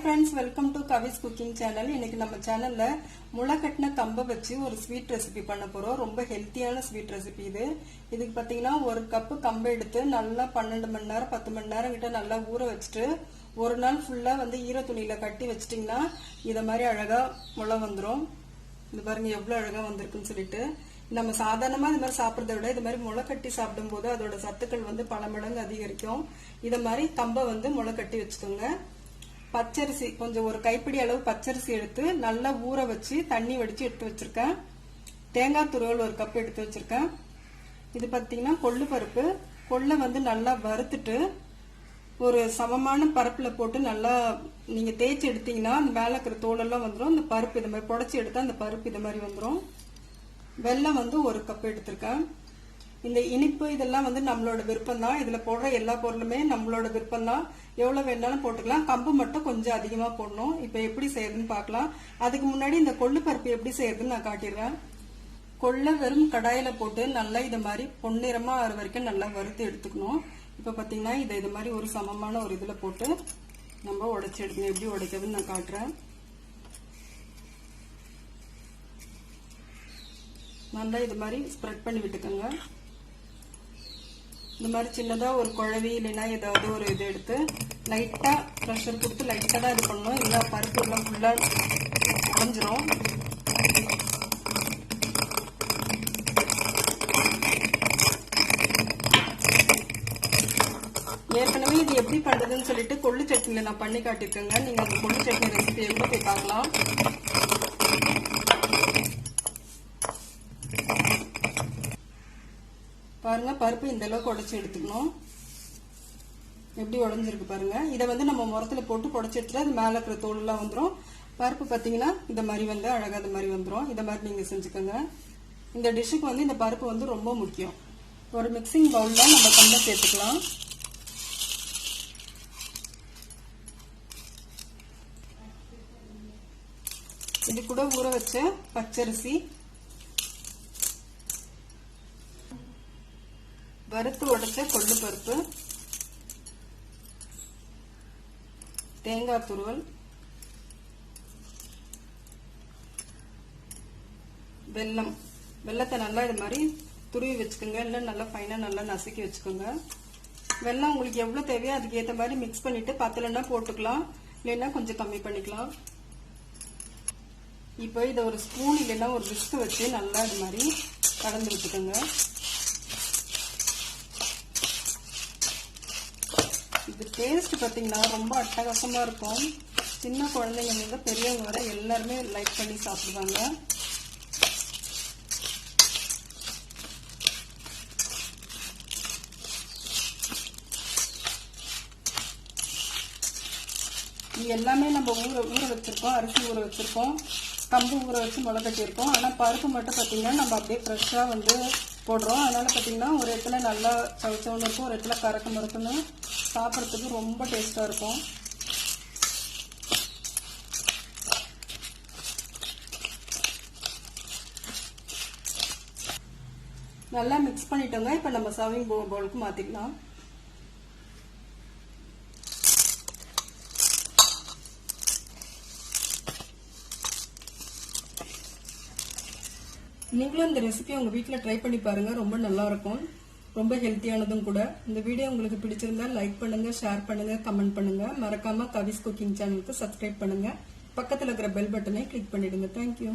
Friends, welcome to Swiss cooking channel. இன்னைக்கு நம்ம சேனல்ல முளைக்கட்டின கம்பை வச்சு ஒரு ஸ்வீட் ரெசிபி பண்ண போறோம். ரொம்ப ஹெல்த்தியான ஸ்வீட் ரெசிபி இது. இதுக்கு பாத்தீங்கன்னா ஒரு கப்பு கம்பை எடுத்து நல்லா 12 மணி நேரம் 10 மணி நேரம் கிட்ட நல்லா ஊற வச்சுட்டு ஒரு நாள் ஃபுல்லா ஈர துணியில கட்டி வச்சிட்டீங்கன்னா இத மாதிரி அழகா முளை வந்துடும். இது பாருங்க எவ்வளவு அழகா வந்திருக்குன்னு சொல்லிட்டு. நம்ம சாதாரணமா இது மாதிரி சாப்பிட்றத விட இது மாதிரி முளை கட்டி சாப்பிடும் போது அதோட சத்துக்கள் பல மடங்கு அதிகரிக்கும். இத மாதிரி கம்பை முளை கட்டி வச்சுக்கோங்க. பச்சரிசி கொஞ்சம் ஒரு கைப்பிடி அளவு பச்சரிசி எடுத்து நல்லா ஊற வச்சு தண்ணி வடிச்சு எடுத்து வச்சிருக்கேன். தேங்காய் துருவல் ஒரு கப் எடுத்து வச்சிருக்கேன். இது பாத்தீங்கன்னா கொள்ளு பருப்பு. கொள்ளை நல்லா வறுத்துட்டு ஒரு சமமான பருப்புல போட்டு நல்லா நீங்க தேய்ச்சி எடுத்தீங்கன்னா அந்த மேல இருக்கிற தோலெல்லாம் வந்துடும். இந்த பருப்பு இது மாதிரி புடைச்சி எடுத்தா அந்த பருப்பு இது மாதிரி வந்துடும். வெல்லம் ஒரு கப் எடுத்திருக்கேன். இந்த இனிப்பு இதெல்லாம் நம்மளோட விருப்பம் தான். இதுல போடுற எல்லா பொருளுமே நம்மளோட விருப்பம் தான். எவ்வளவு வேணாலும் போட்டுக்கலாம். கம்பு மட்டும் கொஞ்சம் அதிகமா போடணும். இப்ப எப்படி செய்யறதுன்னு பாக்கலாம். அதுக்கு முன்னாடி இந்த கொள்ளு பருப்பு எப்படி செய்யறதுன்னு நான் காட்டிடுறேன். கொள்ளை வெறும் கடாயில போட்டு நல்லா இது மாதிரி பொன்னிறமா ஆறு வரைக்கும் நல்லா வறுத்து எடுத்துக்கணும். இப்ப பாத்தீங்கன்னா இதை இது மாதிரி ஒரு சமமான ஒரு இதுல போட்டு நம்ம உடைச்சு எடுக்கணும். எப்படி உடைக்கிறதுன்னு நான் காட்டுறேன். நல்லா இது மாதிரி ஸ்ப்ரெட் பண்ணி விட்டுக்கோங்க. இந்த மாதிரி சின்னதா ஒரு குழவி இல்லைன்னா ஏதாவது ஒரு இது எடுத்து லைட்டா ப்ரெஷர் கொடுத்து லைட்டா தான் இது பண்ணணும். எல்லா பருப்பு எல்லாம் ஃபுல்லா உடைஞ்சிரும். ஏற்கனவே இது எப்படி பண்றதுன்னு சொல்லிட்டு கொள்ளு சட்னியில நான் பண்ணி காட்டிருக்கேங்க. நீங்க அந்த கொள்ளு சட்னி ரெசிபி எப்படி போய் பார்க்கலாம். பாருங்க, பருப்பு இந்த அளவுக்கு உடைச்சு எடுத்துக்கணும். எப்படி உடைஞ்சிருக்கு பாருங்க. இதை நம்ம முரத்துல போட்டு புடைச்சு எடுத்துட்டு அது மேல இருக்கிற தோல் எல்லாம் வந்துடும். பருப்பு பாத்தீங்கன்னா இந்த மாதிரி அழகா இந்த மாதிரி வந்துடும். இத மாதிரி நீங்க செஞ்சுக்கோங்க. இந்த டிஷ்ஷுக்கு இந்த பருப்பு ரொம்ப முக்கியம். ஒரு மிக்சிங் பவுல்ல நம்ம கம்பை சேர்த்துக்கலாம். இது கூட ஊற வச்ச பச்சரிசி, வறுத்து உடைச்ச கொள்ளு பருப்பு, தேங்காய் துருவல், வெல்லம். வெல்லத்தை நல்லா இது மாதிரி துருவி வச்சுக்கோங்க. இல்லை நல்லா ஃபைனா நல்லா நசுக்கி வச்சுக்கோங்க. வெல்லம் உங்களுக்கு எவ்வளவு தேவையோ அதுக்கு ஏற்ற மாதிரி மிக்ஸ் பண்ணிட்டு பத்தலைன்னா போட்டுக்கலாம், இல்லைன்னா கொஞ்சம் கம்மி பண்ணிக்கலாம். இப்போ இதை ஒரு ஸ்பூன் இல்லைன்னா ஒரு விஸ்க் வச்சு நல்லா இது மாதிரி கலந்து விட்டுக்கோங்க. இது டேஸ்ட் பாத்தீங்கன்னா ரொம்ப அட்டகாசமா இருக்கும். சின்ன குழந்தைங்க பெரியவங்க வரை எல்லாருமே லைக் பண்ணி சாப்பிடுவாங்க. இது எல்லாமே நம்ம ஊற வச்சிருக்கோம். அரிசி ஊற வச்சிருக்கோம், கம்பு ஊற வச்சு முளை கட்டியிருக்கோம். ஆனா பருப்பு மட்டும் பாத்தீங்கன்னா நம்ம அப்படியே ஃப்ரெஷ்ஷா போடுறோம். அதனால பாத்தீங்கன்னா ஒரு இடத்துல நல்லா சவுச்சவுன்னு இருக்கும், ஒரு இடத்துல கறக்க மறுக்குன்னு சாப்பிட்றதுக்கு ரொம்ப டேஸ்டா இருக்கும். நல்லா மிக்ஸ் பண்ணிட்டோங்க. இப்ப நம்ம சர்விங் பவுலுக்கு மாத்திக்கலாம். நீங்களும் இந்த ரெசிபி உங்க வீட்டுல ட்ரை பண்ணி பாருங்க. ரொம்ப நல்லா இருக்கும், ரொம்ப ஹெல்த்தியானதும் கூட. இந்த வீடியோ உங்களுக்கு பிடிச்சிருந்தா லைக் பண்ணுங்க, ஷேர் பண்ணுங்க, கமெண்ட் பண்ணுங்க. மறக்காம கவிஸ் குக்கிங் சேனலுக்கு சப்ஸ்கிரைப் பண்ணுங்க. பக்கத்துல இருக்கிற பெல் பட்டனை கிளிக் பண்ணிடுங்க. தேங்க்யூ.